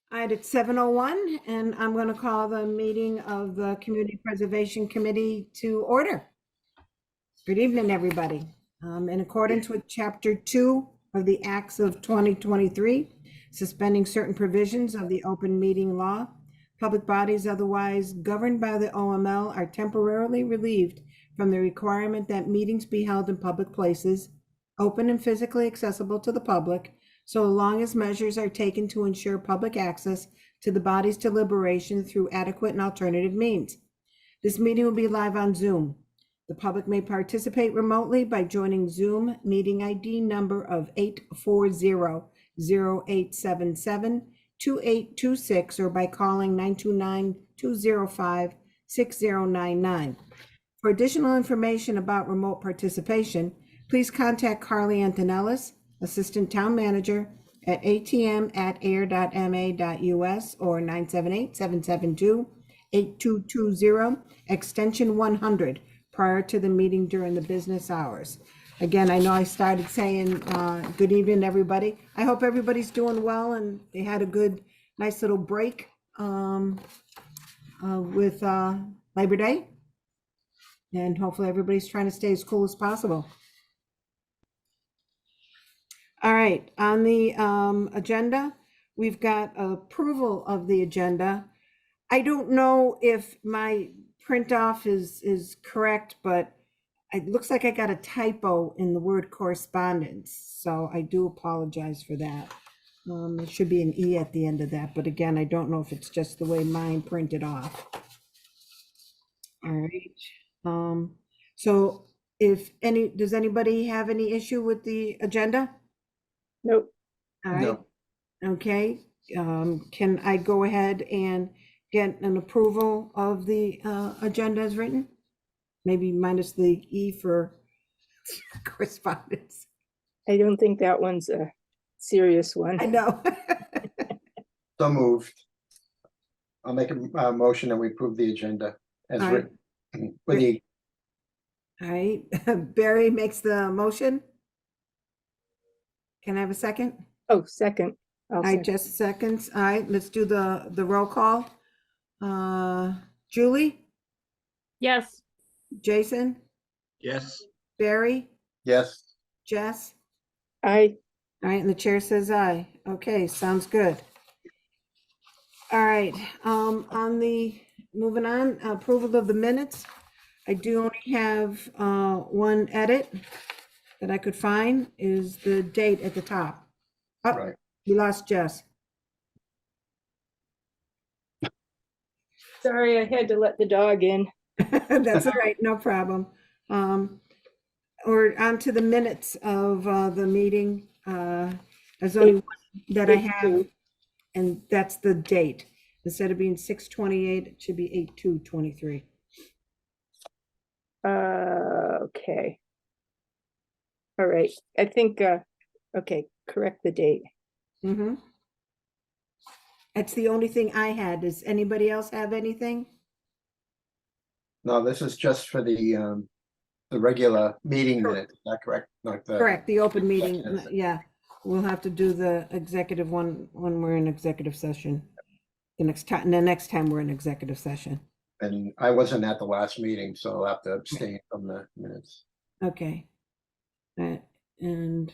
All right, it's 7:01, and I'm going to call the meeting of the Community Preservation Committee to order. Good evening, everybody. In accordance with Chapter 2 of the Acts of 2023, suspending certain provisions of the open meeting law, public bodies otherwise governed by the OML are temporarily relieved from the requirement that meetings be held in public places, open and physically accessible to the public, so long as measures are taken to ensure public access to the body's deliberation through adequate and alternative means. This meeting will be live on Zoom. The public may participate remotely by joining Zoom meeting ID number of 840-0877-2826 or by calling 929-205-6099. For additional information about remote participation, please contact Carly Antonellis, Assistant Town Manager, at atm@ayer.ma.us or 978-772-8220, extension 100, prior to the meeting during the business hours. Again, I know I started saying good evening, everybody. I hope everybody's doing well and they had a good, nice little break with Labor Day. And hopefully everybody's trying to stay as cool as possible. All right, on the agenda, we've got approval of the agenda. I don't know if my print off is correct, but it looks like I got a typo in the word correspondence, so I do apologize for that. It should be an E at the end of that, but again, I don't know if it's just the way mine printed off. All right. So does anybody have any issue with the agenda? Nope. All right. No. Okay. Can I go ahead and get an approval of the agenda as written? Maybe minus the E for correspondence. I don't think that one's a serious one. I know. So moved. I'll make a motion that we approve the agenda as All right. written. With the, All right. Barry makes the motion. Can I have a second? Oh, second. I'll I second. just seconds. All right, let's do the roll call. Julie, Yes. Jason, Yes. Barry, yes, Jess. Aye. All right, and the chair says aye. Okay, sounds good. All right, moving on, approval of the minutes. I do only have one edit that I could find, is the date at the top. Oh, right. we lost Jess. Sorry, I had to let the dog in. That's all right, no problem. Or on to the minutes of the meeting. There's only one that I have, and that's the date. Instead of being 6/28, it should be 8/2/23. Okay. All right. I think, okay, correct the date. Mm-hmm. That's the only thing I had. Does anybody else have anything? No, this is just for the regular meeting minute, is that correct? Not the. Correct, the open meeting, Yes. yeah. We'll have to do the executive one when we're in executive session. The next time we're in executive session. And I wasn't at the last meeting, so I'll have to abstain from the minutes. Okay. And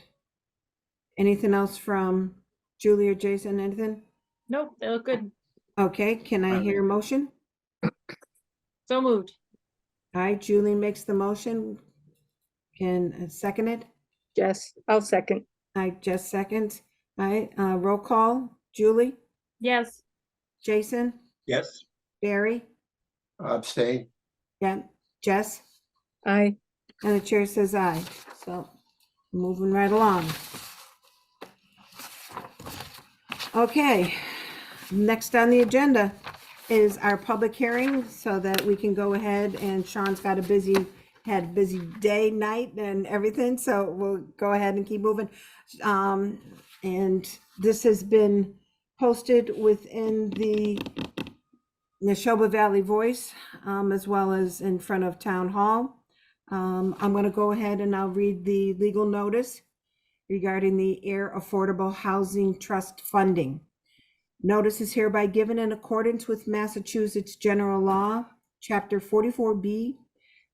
anything else from Julie or Jason, anything? Nope, they look good. Okay, can I hear a motion? So moved. All right, Julie makes the motion. Can second it? Jess, I'll second. I just second. All right, roll call. Julie, Yes. Jason, Yes. Barry, Abstain. yeah, Jess, Aye. and the chair says aye. So moving right along. Okay, next on the agenda is our public hearing so that we can go ahead, and Sean's got had a busy day, night and everything, so we'll go ahead and keep moving. And this has been posted within the Neshoba Valley Voice, as well as in front of Town Hall. I'm going to go ahead and I'll read the legal notice regarding the Ayer Affordable Housing Trust funding. Notice is hereby given in accordance with Massachusetts General Law, Chapter 44B.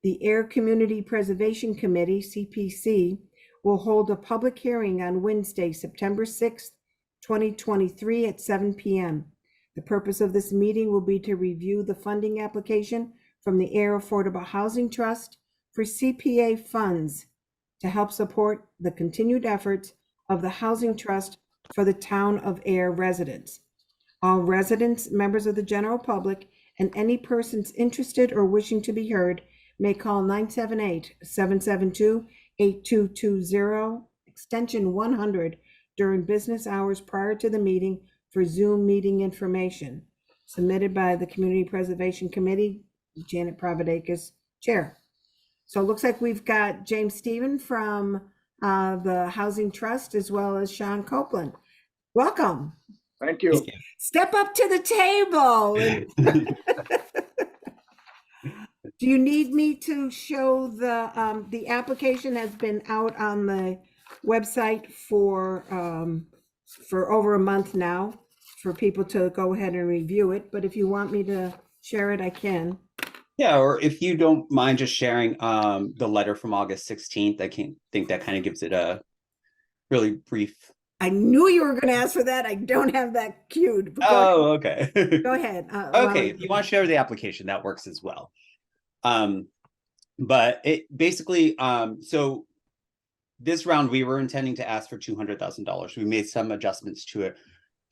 The Ayer Community Preservation Committee, CPC, will hold a public hearing on Wednesday, September 6th, 2023 at 7 p.m. The purpose of this meeting will be to review the funding application from the Ayer Affordable Housing Trust for CPA funds to help support the continued efforts of the Housing Trust for the town of Ayer residents. All residents, members of the general public, and any persons interested or wishing to be heard may call 978-772-8220, extension 100, during business hours prior to the meeting for Zoom meeting information. Submitted by the Community Preservation Committee, Janet Providakis, Chair. So it looks like we've got James Stephen from the Housing Trust, as well as Sean Copeland. Welcome. Thank you. Step up to the table. Do you need me to show the application has been out on the website for over a month now for people to go ahead and review it, but if you want me to share it, I can. Yeah, or if you don't mind just sharing the letter from August 16th, I think that kind of gives it a really brief. I knew you were going to ask for that. I don't have that queued. But Oh, okay. go ahead. Okay, if you want to share the application, that works as well. But it basically, so this round we were intending to ask for $200,000. We made some adjustments to it.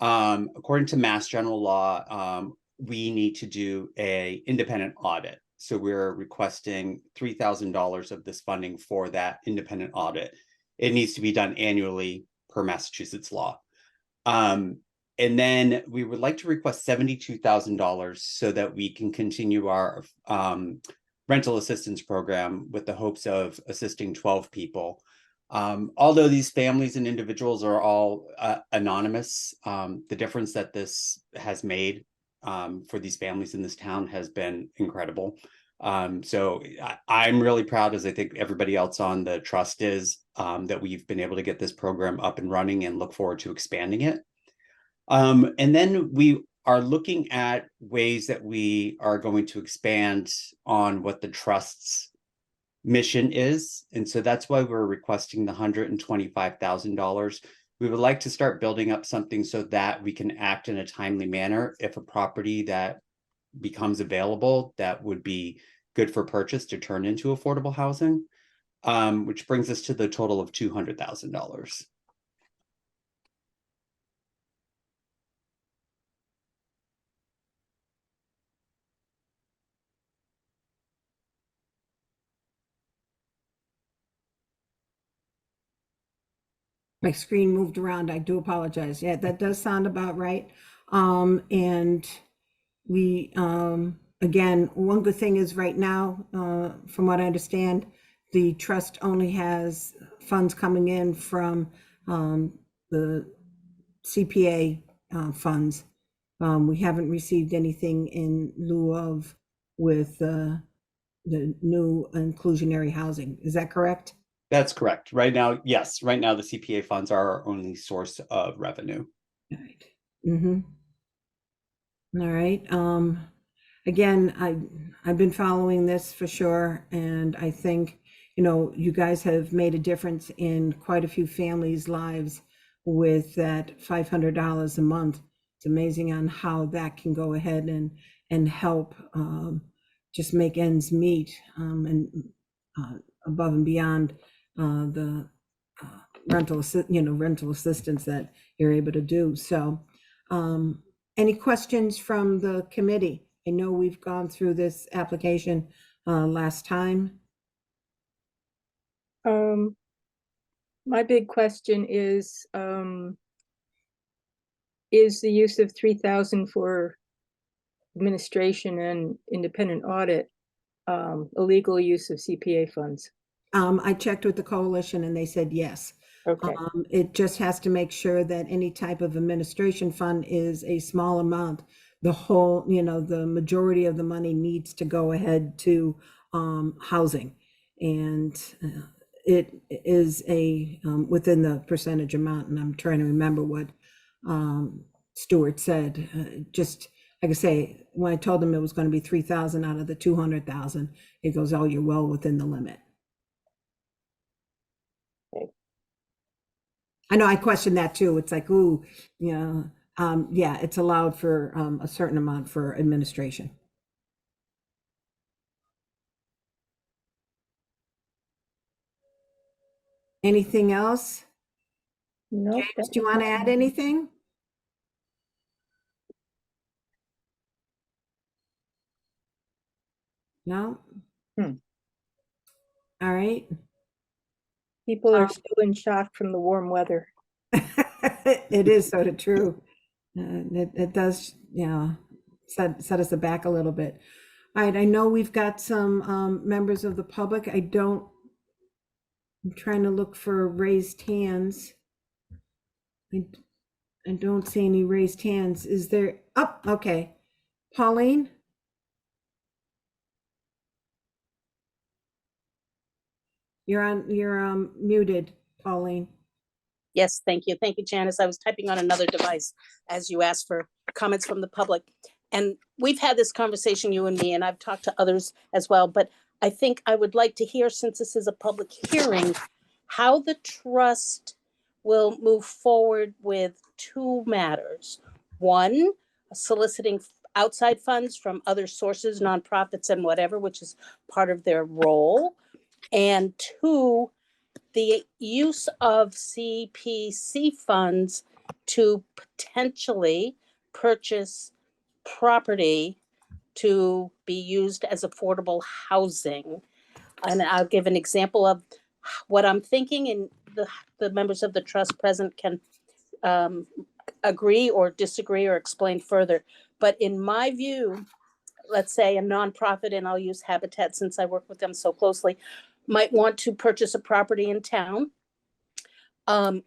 According to Mass General Law, we need to do a independent audit. So we're requesting $3,000 of this funding for that independent audit. It needs to be done annually per Massachusetts law. And then we would like to request $72,000 so that we can continue our rental assistance program with the hopes of assisting 12 people. Although these families and individuals are all anonymous, the difference that this has made for these families in this town has been incredible. So I'm really proud, as I think everybody else on the trust is, that we've been able to get this program up and running and look forward to expanding it. And then we are looking at ways that we are going to expand on what the trust's mission is. And so that's why we're requesting the $125,000. We would like to start building up something so that we can act in a timely manner if a property that becomes available that would be good for purchase to turn into affordable housing, which brings us to the total of $200,000. My screen moved around. I do apologize. Yeah, that does sound about right. And we, again, one good thing is right now, from what I understand, the trust only has funds coming in from the CPA funds. We haven't received anything in lieu of with the new inclusionary housing. Is that correct? That's correct. Right now, yes, right now the CPA funds are our only source of revenue. All right. Mm-hmm. All right. Again, I've been following this for sure, and I think, you know, you guys have made a difference in quite a few families' lives with that $500 a month. It's amazing on how that can go ahead and help just make ends meet, and above and beyond the rental assistance that you're able to do. So any questions from the committee? I know we've gone through this application last time. My big question is the use of 3,000 for administration and independent audit illegal use of CPA funds? I checked with the coalition and they said yes. Okay, It just has to make sure that any type of administration fund is a small amount. The whole, you know, the majority of the money needs to go ahead to housing. And it is a within the percentage amount, and I'm trying to remember what Stuart said. Just like I say, when I told him it was going to be 3,000 out of the 200,000, he goes, "Oh, you're well within the limit." Okay. I know I questioned that too. It's like, ooh, yeah, it's allowed for a certain amount for administration. Anything else? Nope. James, do you want to add anything? No? Hmm. All right. People are still in shock from the warm weather. It is sort of true. It does, set us aback a little bit. All right, I know we've got some members of the public. I'm trying to look for raised hands. I don't see any raised hands. Is there? Oh, okay. Pauline? You're muted, Pauline. Yes, thank you. Thank you, Janice. I was typing on another device as you asked for comments from the public. And we've had this conversation, you and me, and I've talked to others as well. But I think I would like to hear, since this is a public hearing, how the trust will move forward with two matters. One, soliciting outside funds from other sources, nonprofits and whatever, which is part of their role. And two, the use of CPC funds to potentially purchase property to be used as affordable housing. And I'll give an example of what I'm thinking, and the members of the trust present can agree or disagree or explain further. But in my view, let's say a nonprofit, and I'll use Habitat since I work with them so closely, might want to purchase a property in town.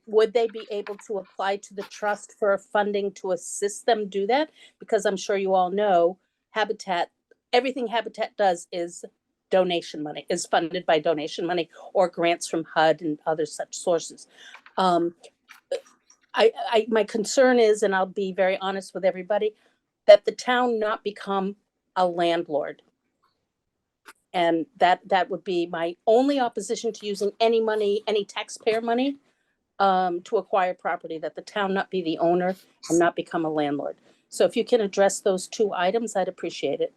Would they be able to apply to the trust for funding to assist them do that? Because I'm sure you all know Habitat, everything Habitat does is donation money, is funded by donation money or grants from HUD and other such sources. My concern is, and I'll be very honest with everybody, that the town not become a landlord. And that would be my only opposition to using any money, any taxpayer money, to acquire property, that the town not be the owner and not become a landlord. So if you can address those two items, I'd appreciate it.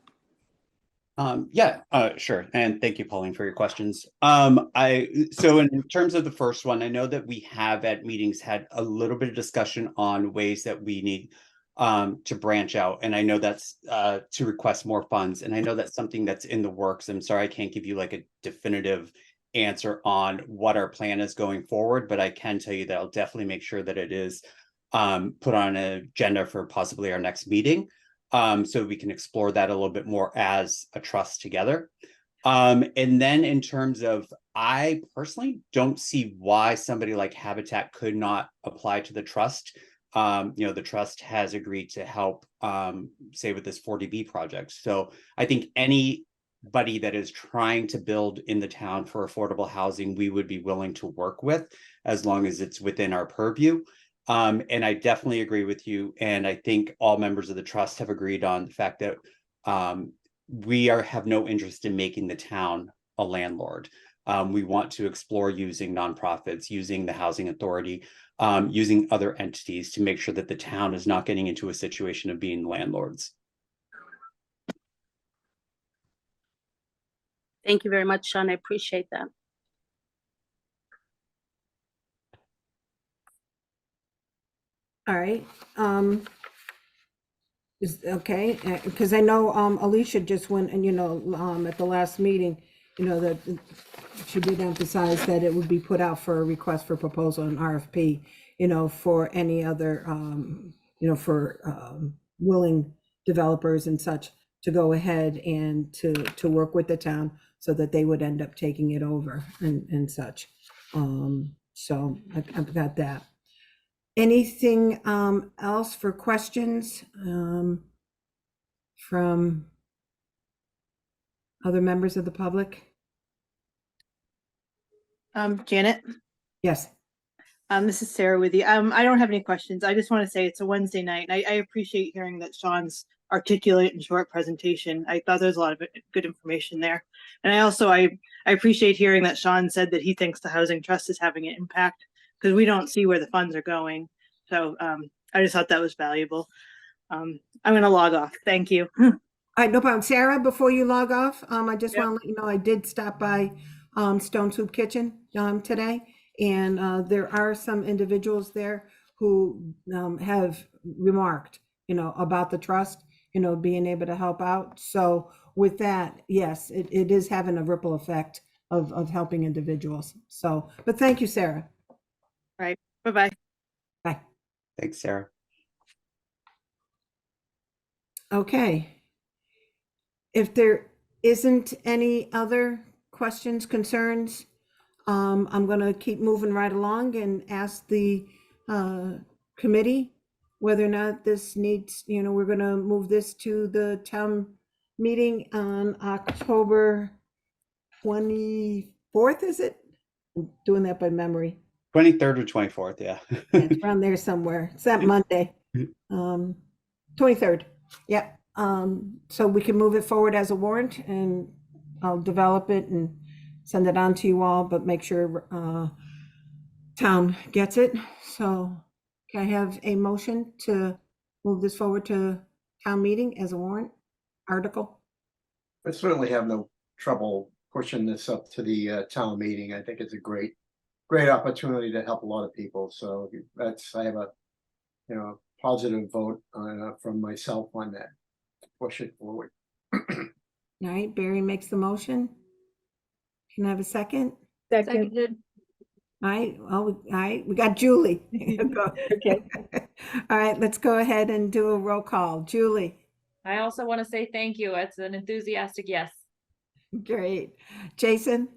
Sure. And thank you, Pauline, for your questions. So in terms of the first one, I know that we have at meetings had a little bit of discussion on ways that we need to branch out. And I know that's to request more funds. And I know that's something that's in the works. I'm sorry, I can't give you like a definitive answer on what our plan is going forward, but I can tell you that I'll definitely make sure that it is put on an agenda for possibly our next meeting. So we can explore that a little bit more as a trust together. And then in terms of, I personally don't see why somebody like Habitat could not apply to the trust. The trust has agreed to help, say with this 40B project. So I think anybody that is trying to build in the town for affordable housing, we would be willing to work with, as long as it's within our purview. And I definitely agree with you. And I think all members of the trust have agreed on the fact that we have no interest in making the town a landlord. We want to explore using nonprofits, using the housing authority, using other entities to make sure that the town is not getting into a situation of being landlords. Thank you very much, Sean. I appreciate that. All right. Is okay, because I know Alicia just went and at the last meeting, that she did emphasize that it would be put out for a request for proposal and RFP, for any other for willing developers and such to go ahead and to work with the town so that they would end up taking it over and such. So I've got that. Anything else for questions from other members of the public? Janet, Yes. This is Sarah with you. I don't have any questions. I just want to say it's a Wednesday night. And I appreciate hearing that Sean's articulate and short presentation. I thought there was a lot of good information there. And I appreciate hearing that Sean said that he thinks the Housing Trust is having an impact because we don't see where the funds are going. So I just thought that was valuable. I'm going to log off. Thank you. All right, no problem. Sarah, before you log off, I just Yep. want to let you know I did stop by Stone Soup Kitchen today, and there are some individuals there who have remarked, about the trust, being able to help out. So with that, yes, it is having a ripple effect of helping individuals. So, but thank you, Sarah. Bye-bye. Bye. Thanks, Sarah. Okay. If there isn't any other questions, concerns, I'm going to keep moving right along and ask the committee whether or not this needs, we're going to move this to the town meeting on October 24th, is it? I'm doing that by memory. 23rd or 24th, yeah. Yeah, it's around there somewhere. It's that Monday. 23rd. Yep. So we can move it forward as a warrant and I'll develop it and send it on to you all, but make sure town gets it. So can I have a motion to move this forward to town meeting as a warrant article? I certainly have no trouble pushing this up to the town meeting. I think it's a great opportunity to help a lot of people. So I have a, positive vote from myself on that, to push it forward. All right, Barry makes the motion. Can I have a second? Second, Seconded. All right, all right, we got Julie. okay. All right, let's go ahead and do a roll call. Julie, I also want to say thank you. It's an enthusiastic yes. great. Jason,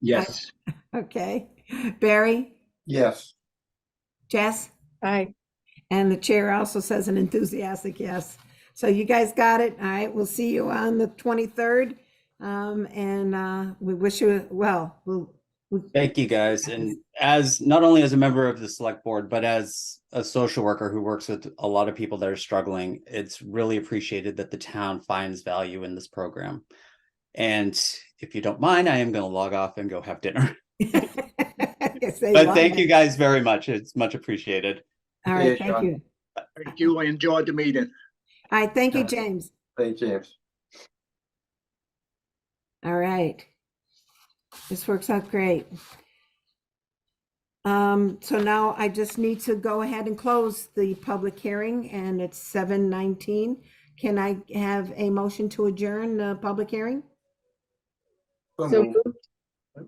Yes. okay. Barry, Yes. Jess, Aye. and the chair also says an enthusiastic yes. So you guys got it. All right, we'll see you on the 23rd. And we wish you well. Thank you, guys. And as not only as a member of the select board, but as a social worker who works with a lot of people that are struggling, it's really appreciated that the town finds value in this program. And if you don't mind, I am going to log off and go have dinner. But thank you guys very much. It's much appreciated. All right, Yeah, thank Sean. you. Thank you. I enjoyed the meeting. All right, thank you, James. Thank you, James. All right. This works out great. So now I just need to go ahead and close the public hearing, and it's 7:19. Can I have a motion to adjourn the public hearing? So So moved. moved.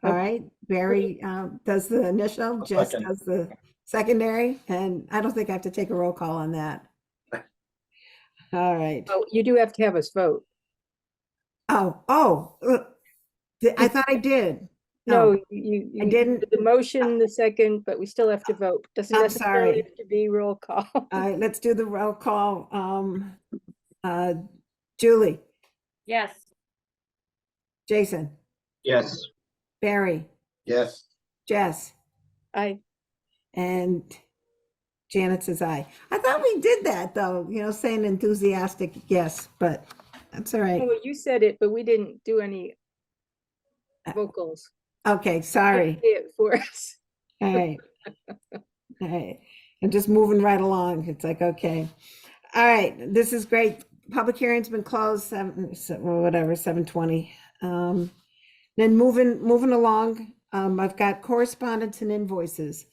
All right, Barry does the initial, Jess second. does the secondary, and I don't think I have to take a roll call on that. All right. Oh, you do have to have us vote. I thought I did. No, you I didn't. did the motion, the second, but we still have to vote. Doesn't I'm necessarily sorry. have to be roll call. All right, let's do the roll call. Julie, Yes. Jason, Yes. Barry, Yes. Jess, Aye. and Janet says aye. I thought we did that though, saying enthusiastic yes, but that's all right. Oh, you said it, but we didn't do any vocals. Okay, sorry. Say it for us. All right. All right. I'm just moving right along. It's like, okay. All right. This is great. Public hearing's been closed, 7:20. Then moving along, I've got correspondence and invoices.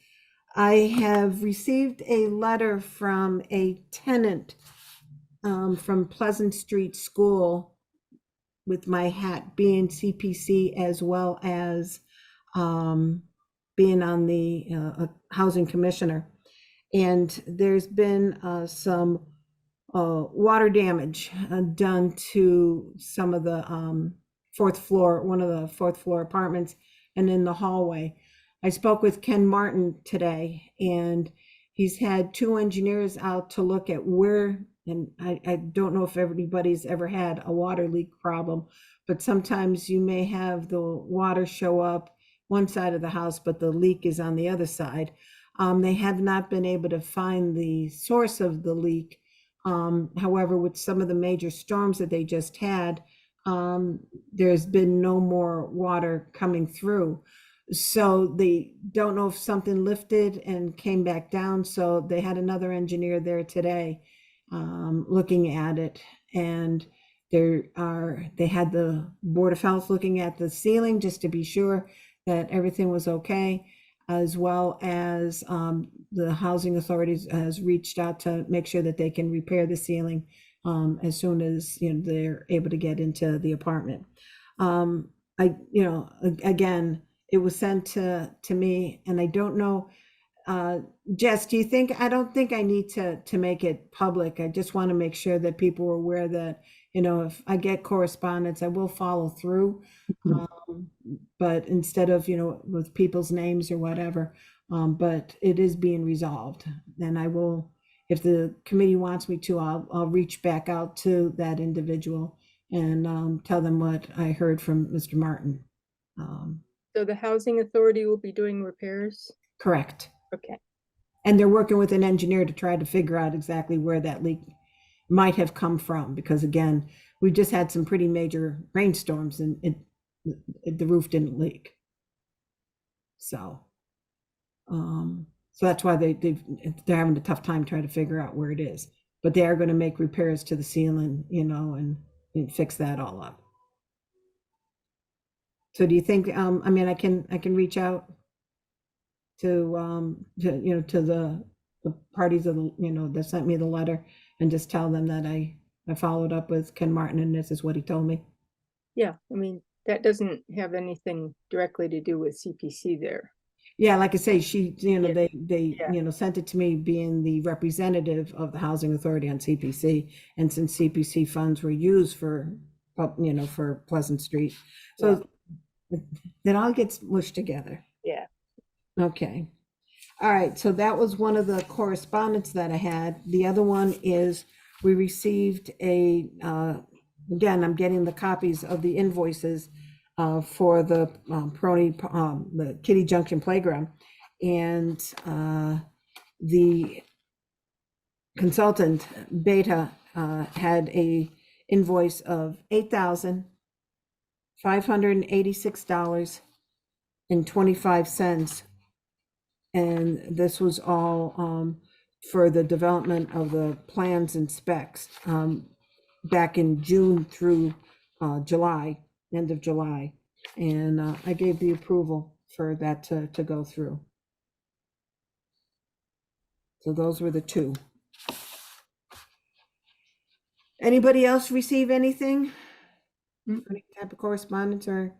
I have received a letter from a tenant from Pleasant Street School with my hat being CPC as well as being on the housing commissioner. And there's been some water damage done to some of the one of the fourth floor apartments and in the hallway. I spoke with Ken Martin today, and he's had 2 engineers out to look at where, and I don't know if everybody's ever had a water leak problem, but sometimes you may have the water show up one side of the house, but the leak is on the other side. They have not been able to find the source of the leak. However, with some of the major storms that they just had, there's been no more water coming through. So they don't know if something lifted and came back down. So they had another engineer there today looking at it. And they had the Board of Health looking at the ceiling just to be sure that everything was okay, as well as the housing authorities has reached out to make sure that they can repair the ceiling as soon as they're able to get into the apartment. Again, it was sent to me, and I don't know. Jess, do you think, I don't think I need to make it public. I just want to make sure that people are aware that, if I get correspondence, I will follow through. But instead of, with people's names or whatever, but it is being resolved. And I will, if the committee wants me to, I'll reach back out to that individual and tell them what I heard from Mr. Martin. So the housing authority will be doing repairs? Correct. Okay. And they're working with an engineer to try to figure out exactly where that leak might have come from, because again, we just had some pretty major rainstorms and the roof didn't leak. So that's why they're having a tough time trying to figure out where it is. But they are going to make repairs to the ceiling, and fix that all up. So do you think, I can reach out to the parties of that sent me the letter and just tell them that I followed up with Ken Martin and this is what he told me? Yeah, that doesn't have anything directly to do with CPC there. Yeah, like I say, she, Yeah. they Yeah. sent it to me being the representative of the Housing Authority on CPC. And since CPC funds were used for Pleasant Street, so it all gets mushed together. Yeah. Okay. All right, so that was one of the correspondence that I had. The other one is we received again, I'm getting the copies of the invoices for the the Kitty Junction Playground. And the consultant, Beta, had a invoice of $8,586.25. And this was all for the development of the plans and specs back in June through July, end of July. And I gave the approval for that to go through. So those were the two. Anybody else receive anything? Any type of correspondence or?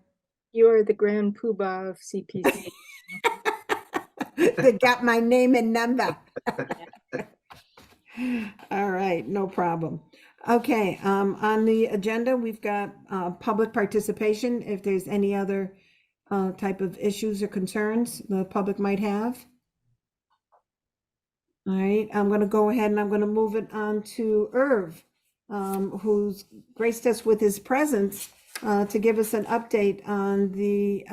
You're the grand poobah of CPC. They got my name and number. All right, no problem. Okay, on the agenda, we've got public participation. If there's any other type of issues or concerns the public might have. All right, I'm going to go ahead and I'm going to move it on to Irv, who's graced us with his presence to give us an update on the,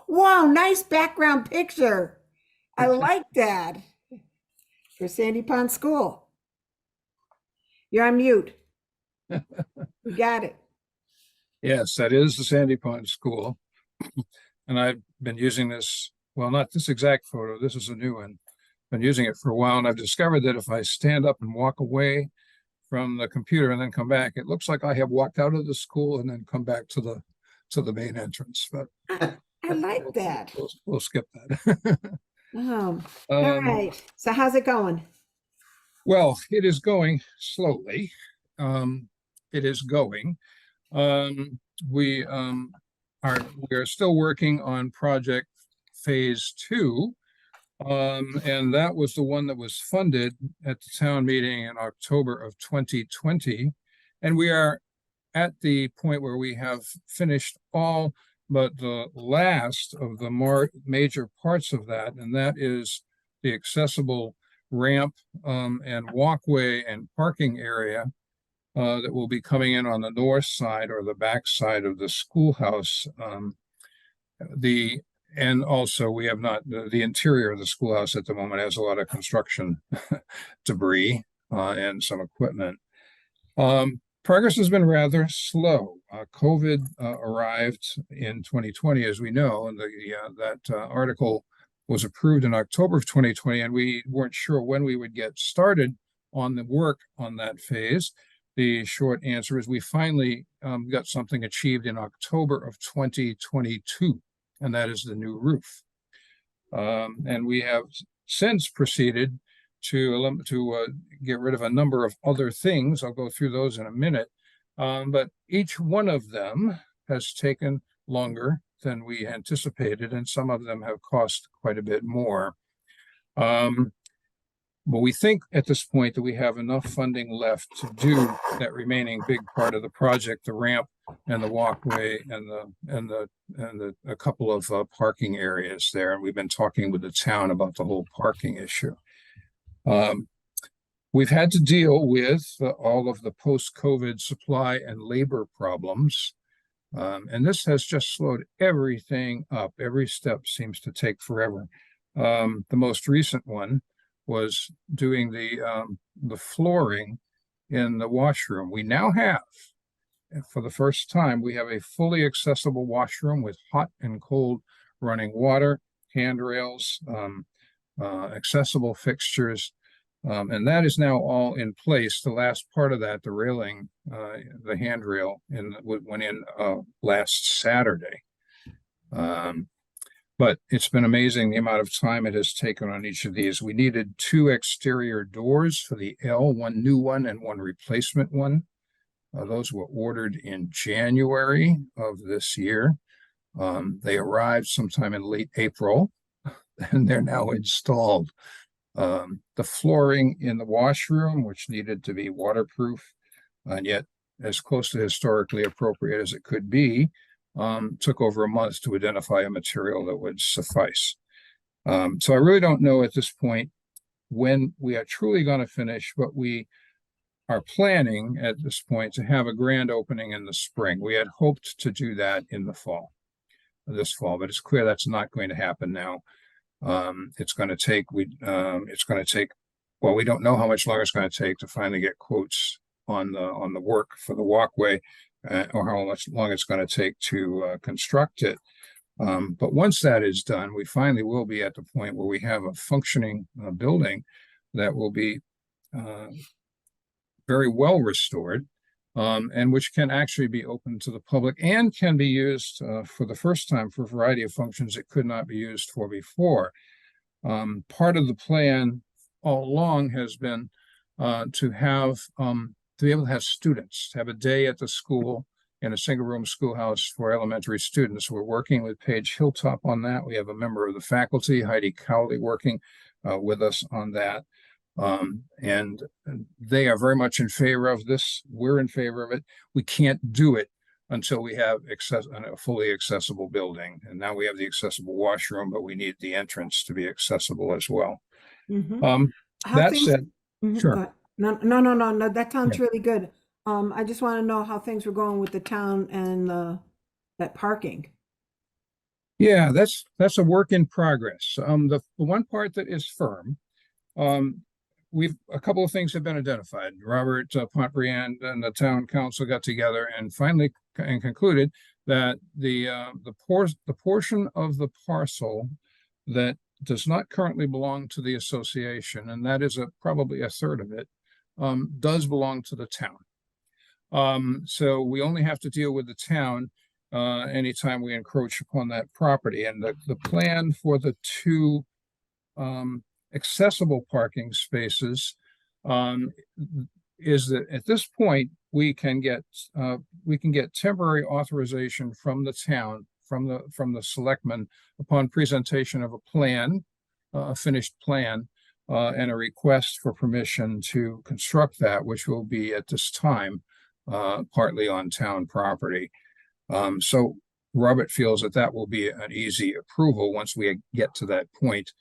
wow, nice background picture. I like that. For Sandy Pond School. You're on mute. You got it. Yes, that is the Sandy Pond School. And I've been using this, well, not this exact photo, this is a new one. Been using it for a while, and I've discovered that if I stand up and walk away from the computer and then come back, it looks like I have walked out of the school and then come back to the main entrance. But I like that. we'll skip that. All right. So how's it going? Well, it is going slowly. It is going. We are still working on project phase 2. And that was the one that was funded at the town meeting in October of 2020. And we are at the point where we have finished all but the last of the more major parts of that, and that is the accessible ramp and walkway and parking area that will be coming in on the north side or the back side of the schoolhouse. The and also we have not, the interior of the schoolhouse at the moment has a lot of construction debris, and some equipment. Progress has been rather slow. COVID arrived in 2020, as we know, and that article was approved in October of 2020, and we weren't sure when we would get started on the work on that phase. The short answer is we finally got something achieved in October of 2022, and that is the new roof. And we have since proceeded to get rid of a number of other things. I'll go through those in a minute. But each one of them has taken longer than we anticipated, and some of them have cost quite a bit more. But we think at this point that we have enough funding left to do that remaining big part of the project, the ramp and the walkway and a couple of parking areas there. And we've been talking with the town about the whole parking issue. We've had to deal with all of the post-COVID supply and labor problems. And this has just slowed everything up. Every step seems to take forever. The most recent one was doing the flooring in the washroom. We now have, for the first time, we have a fully accessible washroom with hot and cold running water, handrails, accessible fixtures, and that is now all in place. The last part of that, the railing, the handrail, went in last Saturday. But it's been amazing the amount of time it has taken on each of these. We needed 2 exterior doors for the L, one new one and one replacement one. Those were ordered in January of this year. They arrived sometime in late April, and they're now installed. The flooring in the washroom, which needed to be waterproof, and yet as close to historically appropriate as it could be, took over a month to identify a material that would suffice. So I really don't know at this point when we are truly going to finish, but we are planning at this point to have a grand opening in the spring. We had hoped to do that in the fall, but it's clear that's not going to happen now. It's going to take, well, we don't know how much longer it's going to take to finally get quotes on the work for the walkway, or how much longer it's going to take to construct it. But once that is done, we finally will be at the point where we have a functioning building that will be very well restored, and which can actually be open to the public and can be used for the first time for a variety of functions it could not be used for before. Part of the plan all along has been to be able to have students, to have a day at the school in a single-room schoolhouse for elementary students. We're working with Paige Hilltop on that. We have a member of the faculty, Heidi Cowley, working with us on that. And they are very much in favor of this. We're in favor of it. We can't do it until we have a fully accessible building. And now we have the accessible washroom, but we need the entrance to be accessible as well. That said, sure. No, that sounds really good. I just want to know how things were going with the town and that parking. Yeah, that's a work in progress. The one part that is firm, a couple of things have been identified. Robert Pontbriand and the town council got together and finally concluded that the portion of the parcel that does not currently belong to the association, and that is probably a third of it, does belong to the town. So we only have to deal with the town anytime we encroach upon that property. And the plan for the 2 accessible parking spaces is that at this point we can get temporary authorization from the town, from the selectmen, upon presentation of a plan, a finished plan, and a request for permission to construct that, which will be at this time partly on town property. So Robert feels that will be an easy approval once we get to that point.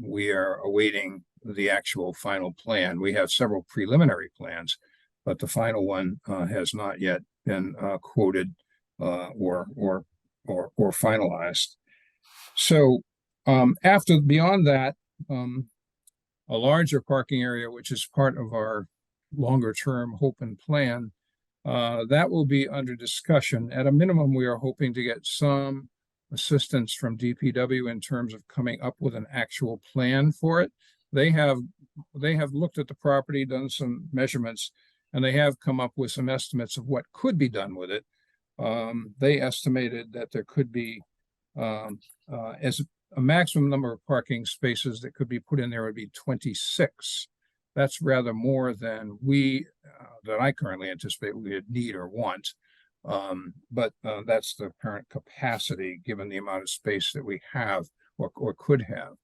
We are awaiting the actual final plan. We have several preliminary plans, but the final one has not yet been quoted or finalized. So beyond that, a larger parking area, which is part of our longer term hope and plan, that will be under discussion. At a minimum, we are hoping to get some assistance from DPW in terms of coming up with an actual plan for it. They have looked at the property, done some measurements, and they have come up with some estimates of what could be done with it. They estimated that there could be as a maximum number of parking spaces that could be put in there would be 26. That's rather more than that I currently anticipate we would need or want. But that's the current capacity given the amount of space that we have or could have.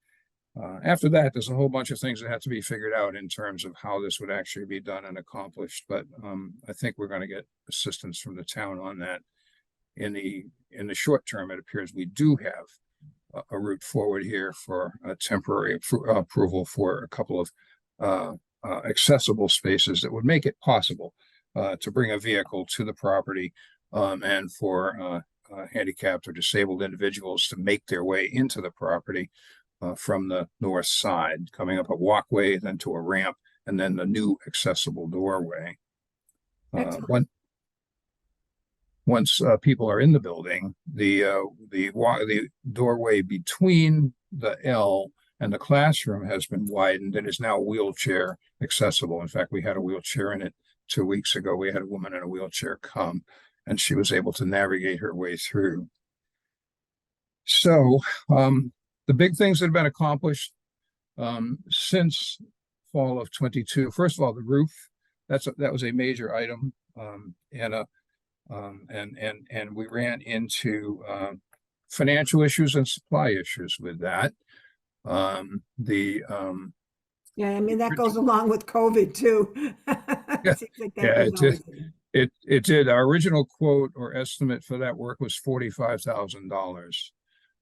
After that, there's a whole bunch of things that have to be figured out in terms of how this would actually be done and accomplished. But I think we're going to get assistance from the town on that. In the short term, it appears we do have a route forward here for a temporary approval for a couple of accessible spaces that would make it possible to bring a vehicle to the property and for handicapped or disabled individuals to make their way into the property from the north side, coming up a walkway, then to a ramp, and then the new accessible doorway. Once people are in the building, the doorway between the L and the classroom has been widened and is now wheelchair accessible. In fact, we had a wheelchair in it 2 weeks ago. We had a woman in a wheelchair come, and she was able to navigate her way through. So the big things that have been accomplished since fall of 22. First of all, the roof. That was a major item, and we ran into financial issues and supply issues with that. Yeah, I mean, that goes along with COVID too. Yeah, Seems like that yeah, was always- it did. Our original quote or estimate for that work was $45,000.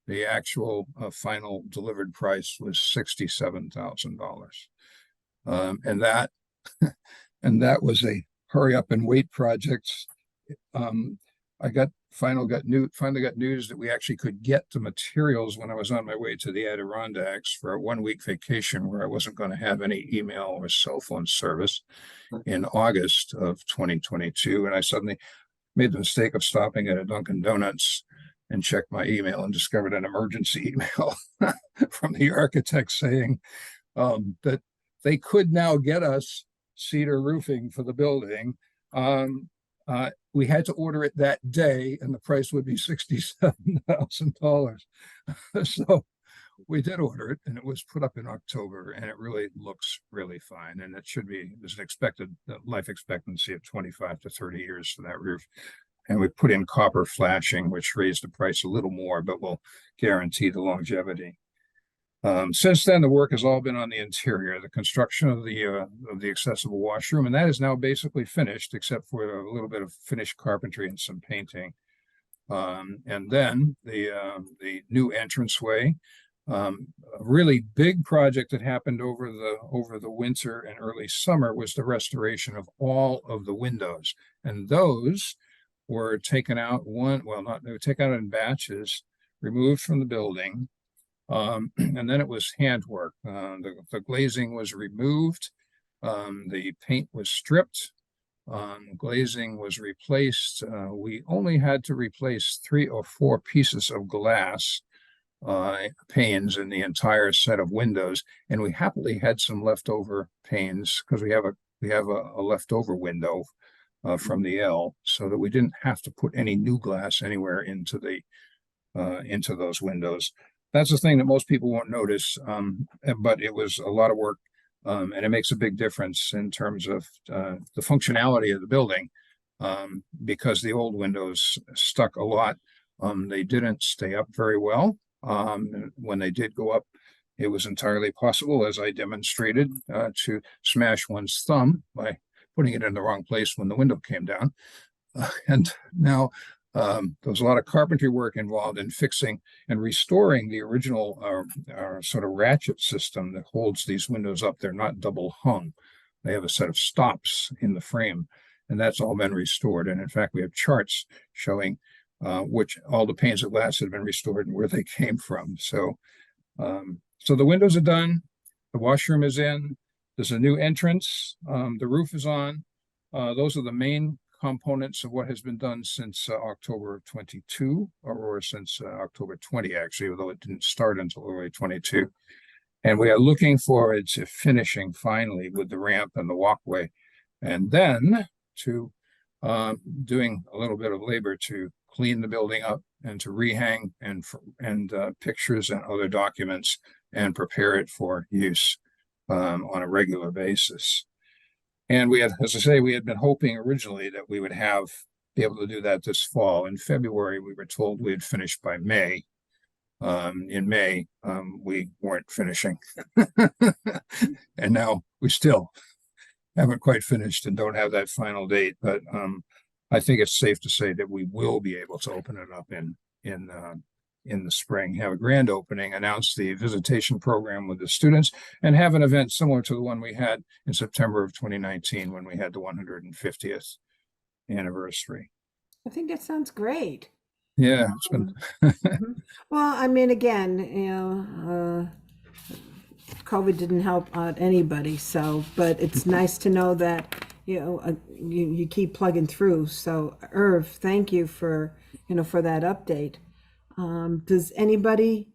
The actual final delivered price was $67,000. And that and that was a hurry up and wait project. I finally got news that we actually could get the materials when I was on my way to the Adirondacks for a 1-week vacation where I wasn't going to have any email or cell phone service in August of 2022. And I suddenly made the mistake of stopping at a Dunkin' Donuts and checked my email and discovered an emergency email from the architect saying that they could now get us cedar roofing for the building. We had to order it that day, and the price would be $67,000. So we did order it, and it was put up in October, and it really looks really fine. And it should be, there's an expected life expectancy of 25 to 30 years for that roof. And we put in copper flashing, which raised the price a little more, but will guarantee the longevity. Since then, the work has all been on the interior, the construction of the accessible washroom, and that is now basically finished, except for a little bit of finished carpentry and some painting. And then the new entranceway, a really big project that happened over the winter and early summer was the restoration of all of the windows, and those were taken out they were taken out in batches, removed from the building. And then it was handwork. The glazing was removed. The paint was stripped. Glazing was replaced. We only had to replace 3 or 4 pieces of glass panes in the entire set of windows, and we happily had some leftover panes because we have a leftover window from the L, so that we didn't have to put any new glass anywhere into those windows. That's the thing that most people won't notice, but it was a lot of work, and it makes a big difference in terms of the functionality of the building, because the old windows stuck a lot. They didn't stay up very well. When they did go up, it was entirely possible, as I demonstrated, to smash one's thumb by putting it in the wrong place when the window came down. And now there was a lot of carpentry work involved in fixing and restoring the original sort of ratchet system that holds these windows up. They're not double hung. They have a set of stops in the frame, and that's all been restored. And in fact, we have charts showing which all the panes of glass had been restored and where they came from. So, so the windows are done. The washroom is in. There's a new entrance. The roof is on. Those are the main components of what has been done since October of 22, or since October 20, actually, although it didn't start until early 22. And we are looking forward to finishing finally with the ramp and the walkway, and then to doing a little bit of labor to clean the building up and to rehang and pictures and other documents and prepare it for use on a regular basis. And we had, as I say, we had been hoping originally that we would be able to do that this fall. In February, we were told we'd finish by May. In May, we weren't finishing. And now we still haven't quite finished and don't have that final date, but I think it's safe to say that we will be able to open it up in the spring, have a grand opening, announce the visitation program with the students, and have an event similar to the one we had in September of 2019 when we had the 150th anniversary. I think that sounds great. Yeah, it's been Well, I mean, again, COVID didn't help out anybody, so, but it's nice to know that, you keep plugging through. So Irv, thank you for, for that update. Does anybody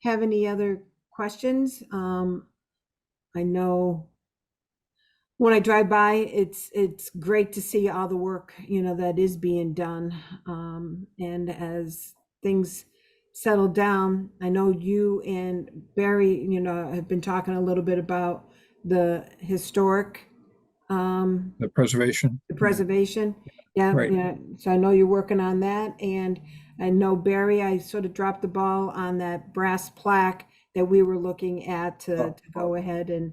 have any other questions? I know when I drive by, it's great to see all the work, that is being done. And as things settle down, I know you and Barry, have been talking a little bit about the historic, the preservation. Yeah, Right. yeah. So I know you're working on that, and I know Barry, I sort of dropped the ball on that brass plaque that we were looking at to go ahead and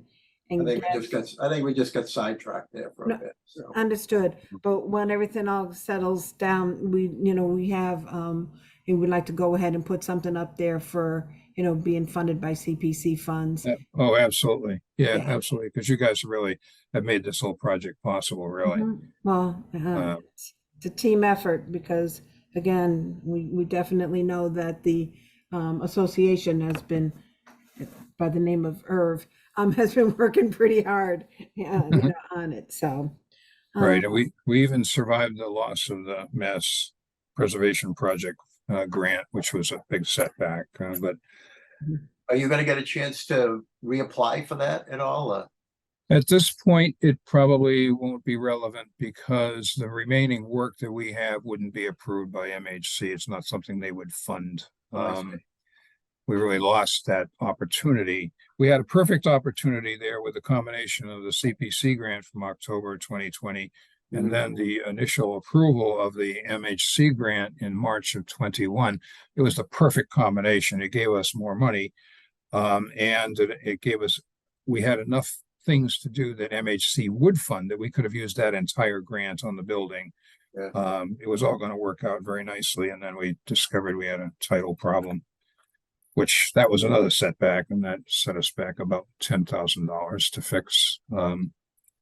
I think get. I think we just got sidetracked there for No, a bit, so. Understood, but when everything all settles down, we have, we would like to go ahead and put something up there for, being funded by CPC funds. Oh, absolutely. Yeah, Yeah. absolutely. Because you guys really have made this whole project possible, really. Well, it's a team effort because, again, we definitely know that the association has been, by the name of Irv, has been working pretty hard on it. So, Right. And we even survived the loss of the Mass Preservation Project grant, which was a big setback. But Are you gonna get a chance to reapply for that at all? at this point, it probably won't be relevant because the remaining work that we have wouldn't be approved by MHC. It's not something they would fund. Oh, I see. We really lost that opportunity. We had a perfect opportunity there with the combination of the CPC grant from October 2020 and then the initial approval of the MHC grant in March of 21. It was the perfect combination. It gave us more money, and it gave us, we had enough things to do that MHC would fund that we could have used that entire grant on the building. Yeah. It was all going to work out very nicely, and then we discovered we had a title problem, which that was another setback, and that set us back about $10,000 to fix.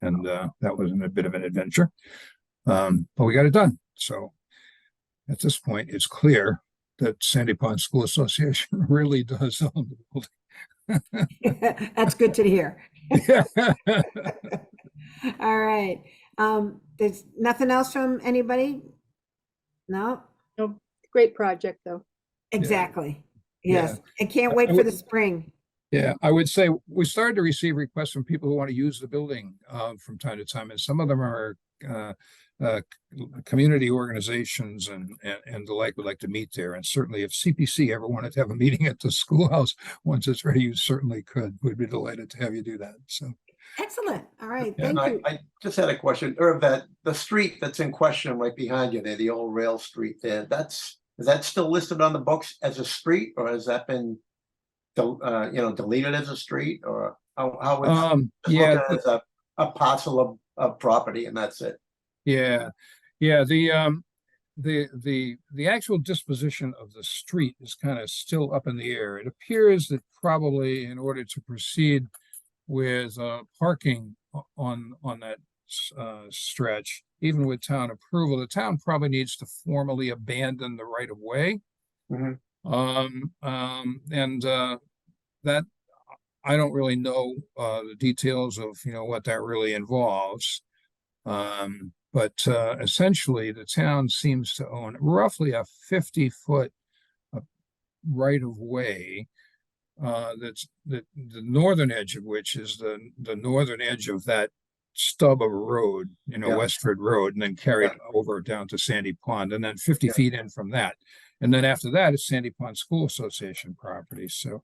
That was a bit of an adventure, but we got it done. So at this point, it's clear that Sandy Pond School Association really does own the building. that's good to hear. Yeah. All right. There's nothing else from anybody? No? No, great project, though. Exactly. Yeah. Yes. I can't wait I for would- the spring. Yeah, I would say we started to receive requests from people who want to use the building from time to time, and some of them are community organizations and the like would like to meet there. And certainly, if CPC ever wanted to have a meeting at the schoolhouse once it's ready, you certainly could. We'd be delighted to have you do that. So, Excellent. All right. Yeah, Thank And you. I just had a question, Irv, that the street that's in question right behind you there, the old rail street there, is that still listed on the books as a street, or has that been deleted as a street, or how it's yeah, looked at as a parcel of property and that's it? yeah. The actual disposition of the street is kind of still up in the air. It appears that probably in order to proceed with parking on that stretch, even with town approval, the town probably needs to formally abandon the right of way. Mhm. And that, I don't really know the details of, what that really involves. But essentially, the town seems to own roughly a 50-foot right of way. That's the northern edge of which is the northern edge of that stub of a road, Yeah. Westford Road, and then carried over down to Sandy Pond, and then 50 feet in from that. And then after that is Sandy Pond School Association property. So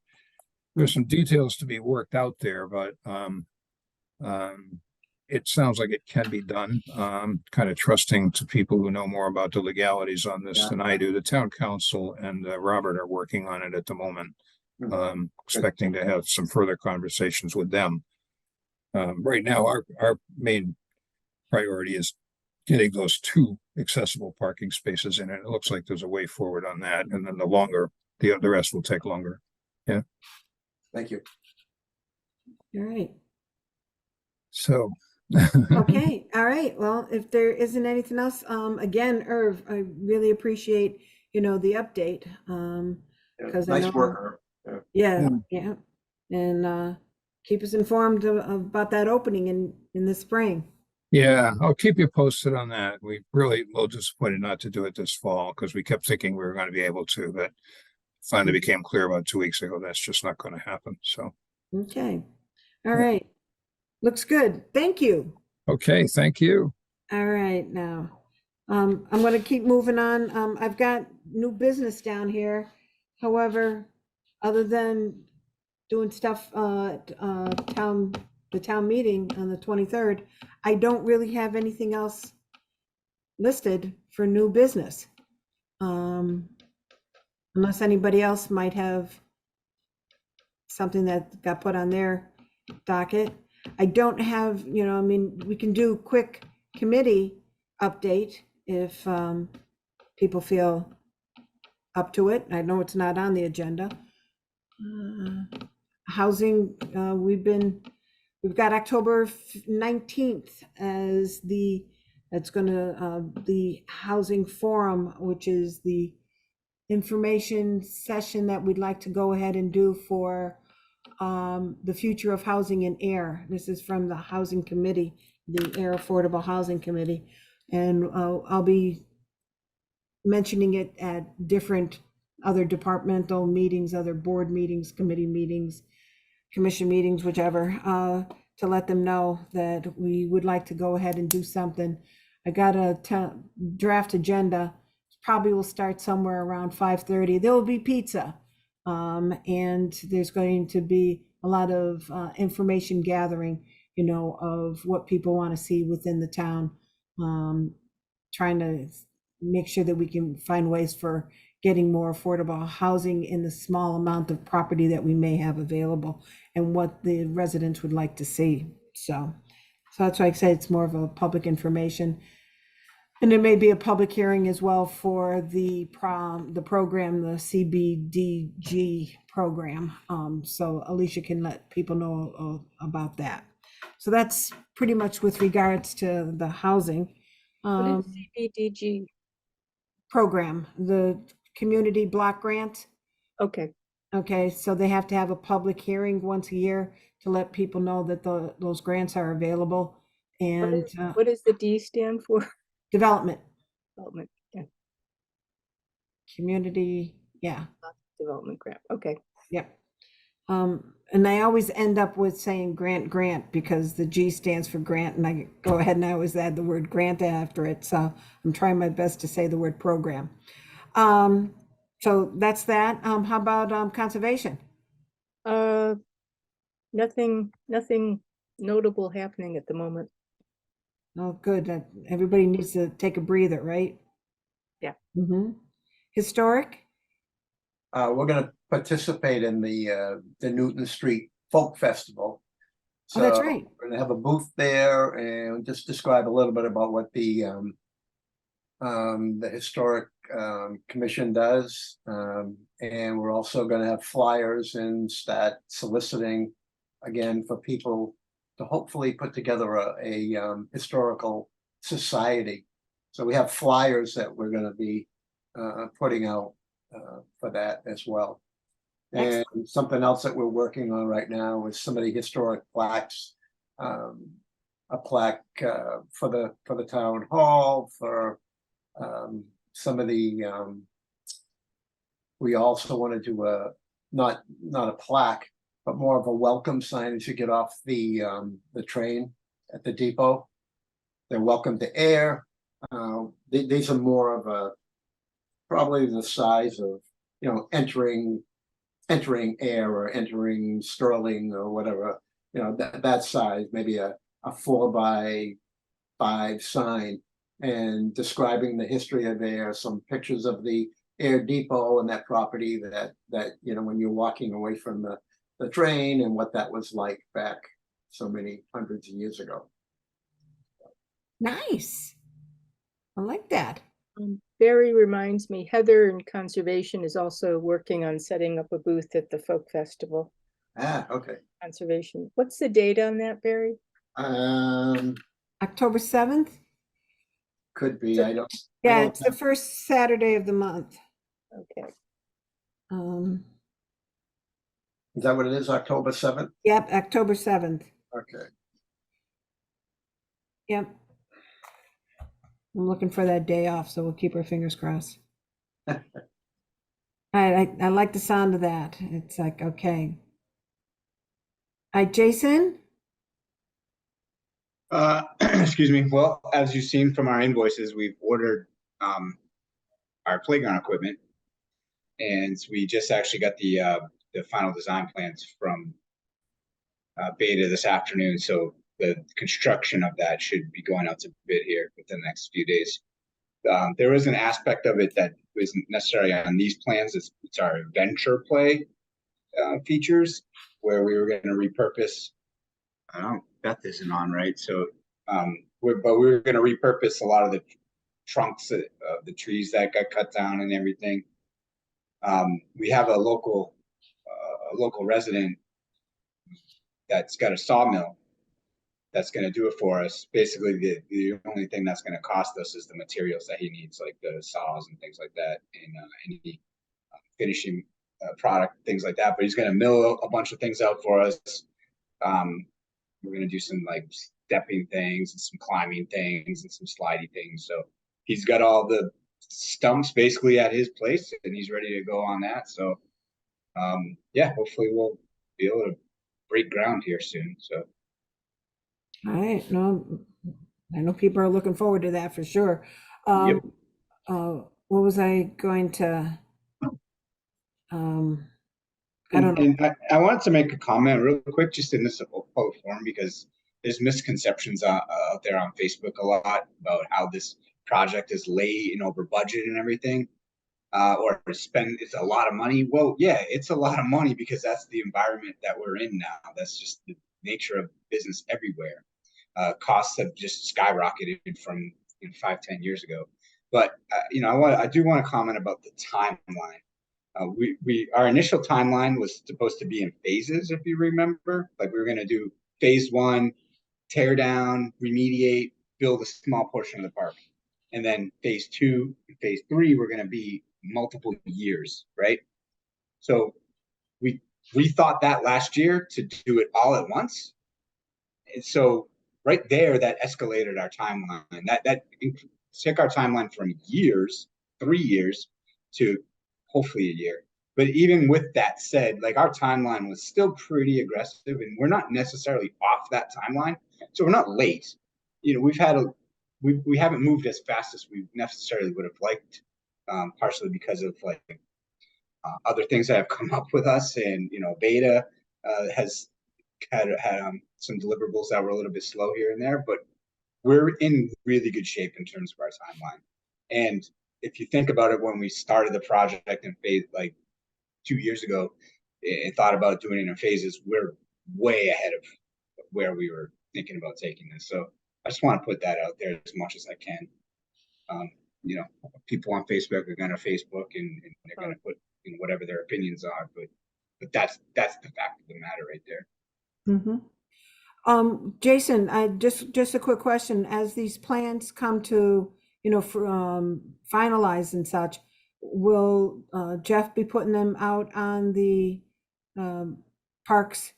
there's some details to be worked out there, but it sounds like it can be done. Kind of trusting to people who know more about the legalities on this Yeah. than I do. The town council and Robert are working on it at the moment. Mhm. Expecting to have some further conversations with them. Right now, our main priority is getting those 2 accessible parking spaces in, and it looks like there's a way forward on that. And then the rest will take longer. Thank you. All right. So. Okay, all right. Well, if there isn't anything else, again, Irv, I really appreciate, the update. Yeah, 'Cause I nice know- work. Herb. Yeah, yeah. And keep us informed about that opening in the spring. Yeah, I'll keep you posted on that. We really were disappointed not to do it this fall because we kept thinking we were going to be able to, but finally became clear about 2 weeks ago that's just not going to happen. So, Okay. All right. Looks good. Thank you. okay, thank you. All right, now, I'm gonna keep moving on. I've got new business down here. However, other than doing stuff, the town meeting on the 23rd, I don't really have anything else listed for new business. Unless anybody else might have something that got put on their docket. I don't have, we can do quick committee update if people feel up to it. I know it's not on the agenda. Housing, we've got October 19th as the housing forum, which is the information session that we'd like to go ahead and do for the future of housing in Ayer. This is from the Housing Committee, the Ayer Affordable Housing Committee. And I'll be mentioning it at different other departmental meetings, other board meetings, committee meetings, commission meetings, whichever, to let them know that we would like to go ahead and do something. I got a draft agenda. Probably will start somewhere around 5:30. There will be pizza. And there's going to be a lot of information gathering, of what people want to see within the town. Trying to make sure that we can find ways for getting more affordable housing in the small amount of property that we may have available and what the residents would like to see. So that's why I say it's more of a public information. And there may be a public hearing as well for the program, the CBDG program. So Alicia can let people know about that. So that's pretty much with regards to the housing What is CBDG? program, the community block grant. Okay, Okay, so they have to have a public hearing once a year to let people know that those grants are available. And what does the D stand for? development, Development, yeah, community, yeah. development grant, okay. Yep. And I always end up with saying grant because the G stands for grant, and I go ahead and I always add the word grant after it. So I'm trying my best to say the word program. So that's that. How about conservation? Nothing notable happening at the moment. Oh, good. Everybody needs to take a breather, right? Yeah. Historic? We're gonna participate in the Newton Street Folk Festival. Oh, that's So right. we're gonna have a booth there and just describe a little bit about what the Historic Commission does. And we're also gonna have flyers and start soliciting again for people to hopefully put together a historical society. So we have flyers that we're gonna be putting out for that as well. And something else that we're working on right now is some of the historic plaques. A plaque for the town hall, for some of the we also want to do not a plaque, but more of a welcome sign as you get off the train at the depot. They're welcome to Ayer. These are more of a probably the size of, you know, entering Ayer or entering Sterling or whatever, you know, that size, maybe a 4x5 sign, and describing the history of Ayer, some pictures of the Ayer depot and that property that you know, when you're walking away from the train, and what that was like back so many hundreds of years ago. Nice. I like that. Barry reminds me, Heather in Conservation is also working on setting up a booth at the Folk Festival. Ah, okay. Conservation. What's the date on that, Barry? October 7th? Could be, I don't. Yeah, don't it's the first Saturday of the month. Okay. Is that what it is, October 7th? Yep, October 7th. Okay. Yep. I'm looking for that day off, so we'll keep our fingers crossed. I like the sound of that. It's like, okay. Jason? Excuse me. Well, as you've seen from our invoices, we've ordered our playground equipment, and we just actually got the final design plans from Beta this afternoon. So the construction of that should be going out to bid here within the next few days. There is an aspect of it that isn't necessarily on these plans. It's our adventure play features, where we were going to repurpose. Beth isn't on, right? So, we were going to repurpose a lot of the trunks of the trees that got cut down and everything. We have a local resident that's got a sawmill that's going to do it for us. Basically, the only thing that's going to cost us is the materials that he needs, like the saws and things like that, and any finishing product, things like that. But he's going to mill a bunch of things out for us. We're going to do some like stepping things and some climbing things and some sliding things. So he's got all the stumps basically at his place, and he's ready to go on that. So yeah, hopefully we'll be able to break ground here soon. So. All right. No, I know people are looking forward to that for sure. Yep. What was I going to? I don't know. And I wanted to make a comment real quick, just in this public forum, because there's misconceptions out there on Facebook a lot about how this project is late and over budget and everything, or it's a lot of money. Well, yeah, it's a lot of money because that's the environment that we're in now. That's just the nature of business everywhere. Costs have just skyrocketed from 5-10 years ago. But I do want to comment about the timeline. Our initial timeline was supposed to be in phases, if you remember. Like, we were going to do phase 1, tear down, remediate, build a small portion of the park, and then phase 2 and phase 3 were going to be multiple years, right? So we rethought that last year to do it all at once, and so right there, that escalated our timeline. That took our timeline from 3 years, to hopefully a year. But even with that said, like, our timeline was still pretty aggressive, and we're not necessarily off that timeline. So we're not late. We haven't moved as fast as we necessarily would have liked, partially because of like other things that have come up with us, and Beta has had some deliverables that were a little bit slow here and there, but we're in really good shape in terms of our timeline. And if you think about it, when we started the project in phase, like 2 years ago, and thought about doing it in phases, we're way ahead of where we were thinking about taking this. So I just want to put that out there as much as I can. People on Facebook are going to Facebook, and they're going to put whatever their opinions are, but that's the fact of the matter right there. Jason, just a quick question. As these plans come to, finalized and such, will Jeff be putting them out on the parks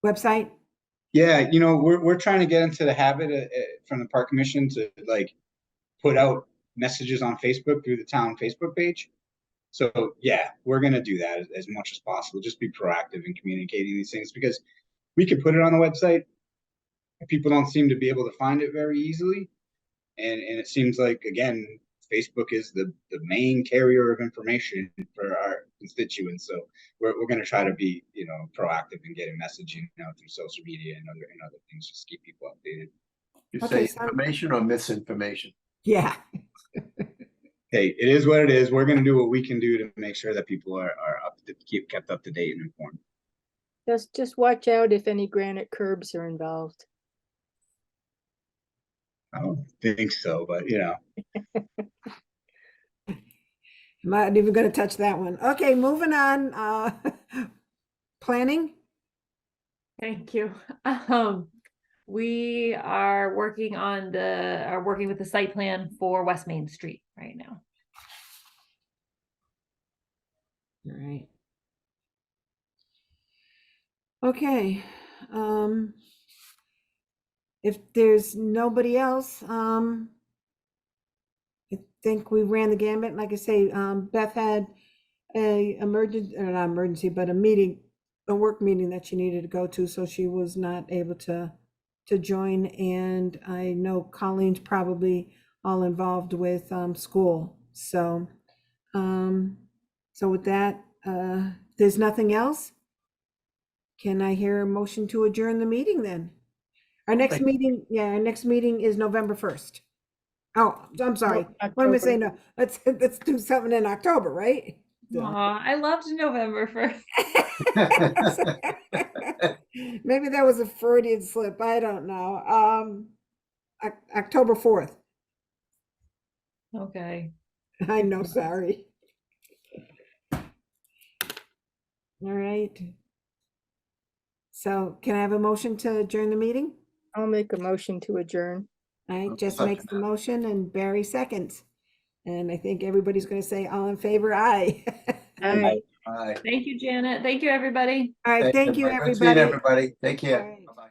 website? Yeah, we're trying to get into the habit from the park commission to like put out messages on Facebook through the town Facebook page. So yeah, we're gonna do that as much as possible. Just be proactive in communicating these things because we could put it on the website. People don't seem to be able to find it very easily. And it seems like, again, Facebook is the main carrier of information for our constituents. So we're going to try to be, proactive in getting messaging through social media and other things, just keep people updated. You Okay, say information or misinformation? Yeah. Hey, it is what it is. We're going to do what we can do to make sure that people are kept up to date and informed. Just watch out if any granite curbs are involved. I don't think so, but I'm not even going to touch that one. Okay, moving on. Planning? Thank you. We are working with the site plan for West Main Street right now. All right. Okay. If there's nobody else, I think we ran the gambit. Like I say, Beth had not emergency, but a work meeting that she needed to go to, so she was not able to join. And I know Colleen's probably all involved with school. So with that, there's nothing else. Can I hear a motion to adjourn the meeting then? Our next meeting is November 1st. Oh, I'm sorry. What am I saying? No, let's do something in October, right? Aw, I loved November 1st. Maybe that was a Freudian slip. I don't know. October 4th. Okay. I know, sorry. All right. So can I have a motion to adjourn the meeting? I'll make a motion to adjourn. All right, I'll Jess second makes the that. motion and Barry seconds. And I think everybody's going to say all in favor, aye. Aye. Aye. Thank you, Janet. Thank you, everybody. All right, thank you, Good seeing everybody. everybody. Take care. All right. Bye-bye.